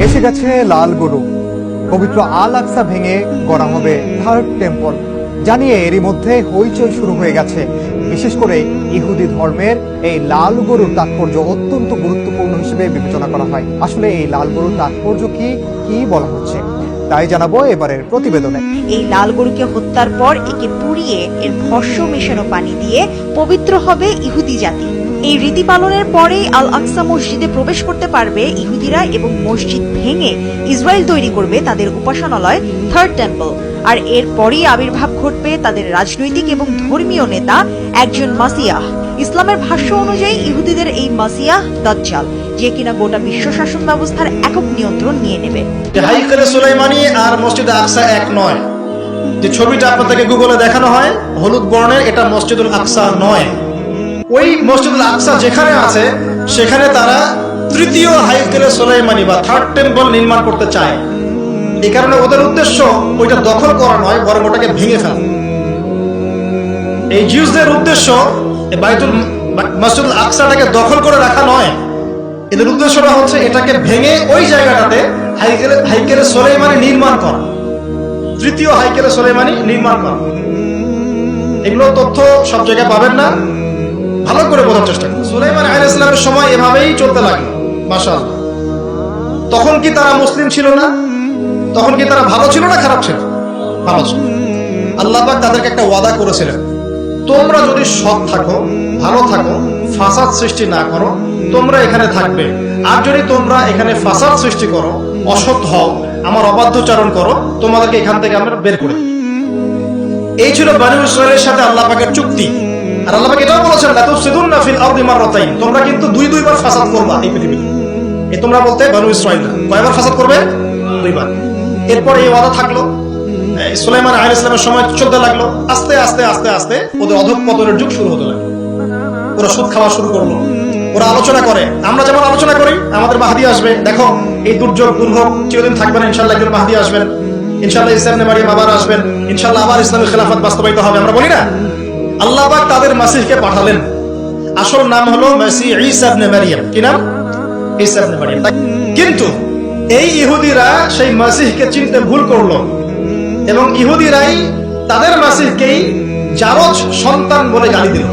এসে গেছে লাল গরু। পবিত্র আল আকসা ভেঙে গড়া হবে থার্ড টেম্পল জানিয়ে এরই মধ্যে হইচই শুরু হয়ে গেছে। বিশেষ করে ইহুদি ধর্মের এই লাল গরুর তাৎপর্য অত্যন্ত গুরুত্বপূর্ণ হিসেবে বিবেচনা করা হয়। আসলে এই লাল গরুর তাৎপর্য কি বলা হচ্ছে তাই জানাবো এবারের প্রতিবেদনে। এই লাল গরুকে হত্যার পর একে পুড়িয়ে এর ভস্য মেশানো পানি দিয়ে পবিত্র হবে ইহুদি জাতি। এই রীতি পালনের পরেই আল আকসা মসজিদে প্রবেশ করতে পারবে ইহুদিরা এবং মসজিদ ভেঙে ইসরায়েল তৈরি করবে তাদের উপাসনালয় থার্ড টেম্পল। আর এরপরই আবির্ভাব ঘটবে তাদের রাজনৈতিক এবং ধর্মীয় নেতা একজন মাসিয়াহ। ইসলামের ভাষ্য অনুযায়ী ইহুদিদের এই মাসিয়াহ দাজ্জাল, যে কিনা গোটা বিশ্ব শাসন ব্যবস্থার একক নিয়ন্ত্রণ নিয়ে নেবে। হাইকেলে সুলাইমানি আর মসজিদ আকসা এক নয়। যে ছবিটা আপনাদেরকে গুগলে দেখানো হয় হলুদ বর্ণের, এটা মসজিদুল আকসা নয়। ওই মসজিদুল আকসা যেখানে আছে সেখানে তারা তৃতীয় হাইকেলে সুলাইমানি বা থার্ড টেম্পল নির্মাণ করতে চায়। এই কারণে ওদের উদ্দেশ্য ওইটা দখল করা নয়, বরং ওটাকে ভেঙে ফেলা। এই জিউসদের উদ্দেশ্য বাইতুল মসজিদুল আকসাটাকে দখল করে রাখা নয়, এদের উদ্দেশ্যটা হচ্ছে এটাকে ভেঙে ওই জায়গাটাতে হাইকেলে সুলাইমানি নির্মাণ করা, তৃতীয় হাইকেলে সুলাইমানি নির্মাণ করা। এগুলো তথ্য সব জায়গায় পাবেন না, ভালো করে বোঝার চেষ্টা করুন। সুলাইমান আলাইহিস সালামের সময় এভাবেই চলতে লাগলো। মাশাআল্লাহ। তখন কি তারা মুসলিম ছিল না? তখন কি তারা ভালো ছিল না খারাপ ছিল? ভালো ছিল। আল্লাহ পাক তাদেরকে একটা ওয়াদা করেছিলেন, তোমরা যদি সৎ থাকো, ভালো থাকো, ফাসাদ সৃষ্টি না করো, তোমরা এখানে থাকবে। আর যদি তোমরা এখানে ফাসাদ সৃষ্টি করো, অসৎ হও, আমার অবাধ্যচারণ করো, তোমাদেরকে এখান থেকে আমরা বের করে দেব। এই ছিল বনী ইসরাইলের সাথে আল্লাহ পাকের চুক্তি। আর আল্লাহ পাক এটাও বলেছেন, লা তুফসিদুন্না ফিল আরদি মাররাতাইন, তোমরা কিন্তু দুইবার ফাসাদ করবা এই পৃথিবীতে। এই তোমরা বলতে বনী ইসরাইল কয়বার ফাসাদ করবে? দুইবার। এরপর এই ওয়াদা থাকলো। সুলাইমান আলাইহিস সালামের সময় চলতে লাগলো। আস্তে আস্তে আস্তে আস্তে ওদের অধঃপতনের যুগ শুরু হতে লাগলো। ওরা সুদ খাওয়া শুরু করলো। ওরা আলোচনা করে, আমরা যেমন আলোচনা করি আমাদের মাহদি আসবে, দেখো এই দুর্যোগ দুর্ভোগ চিরদিন থাকবে না, ইনশাআল্লাহ একজন মাহদি আসবেন, ইনশাআল্লাহ ঈসা ইবনে মারইয়াম আবার আসবেন, ইনশাআল্লাহ আবার ইসলামের খেলাফত বাস্তবায়িত হবে, আমরা বলি না? আল্লাহ পাক তাদের মাসিহকে পাঠালেন। আসল নাম হলো মাসিহ ঈসা ইবনে মারইয়াম। কি নাম? ঈসা ইবনে মারইয়াম। কিন্তু এই ইহুদিরা সেই মাসিহকে চিনতে ভুল করলো এবং ইহুদিরাই তাদের মাসিহকেই জারজ সন্তান বলে গালি দিল।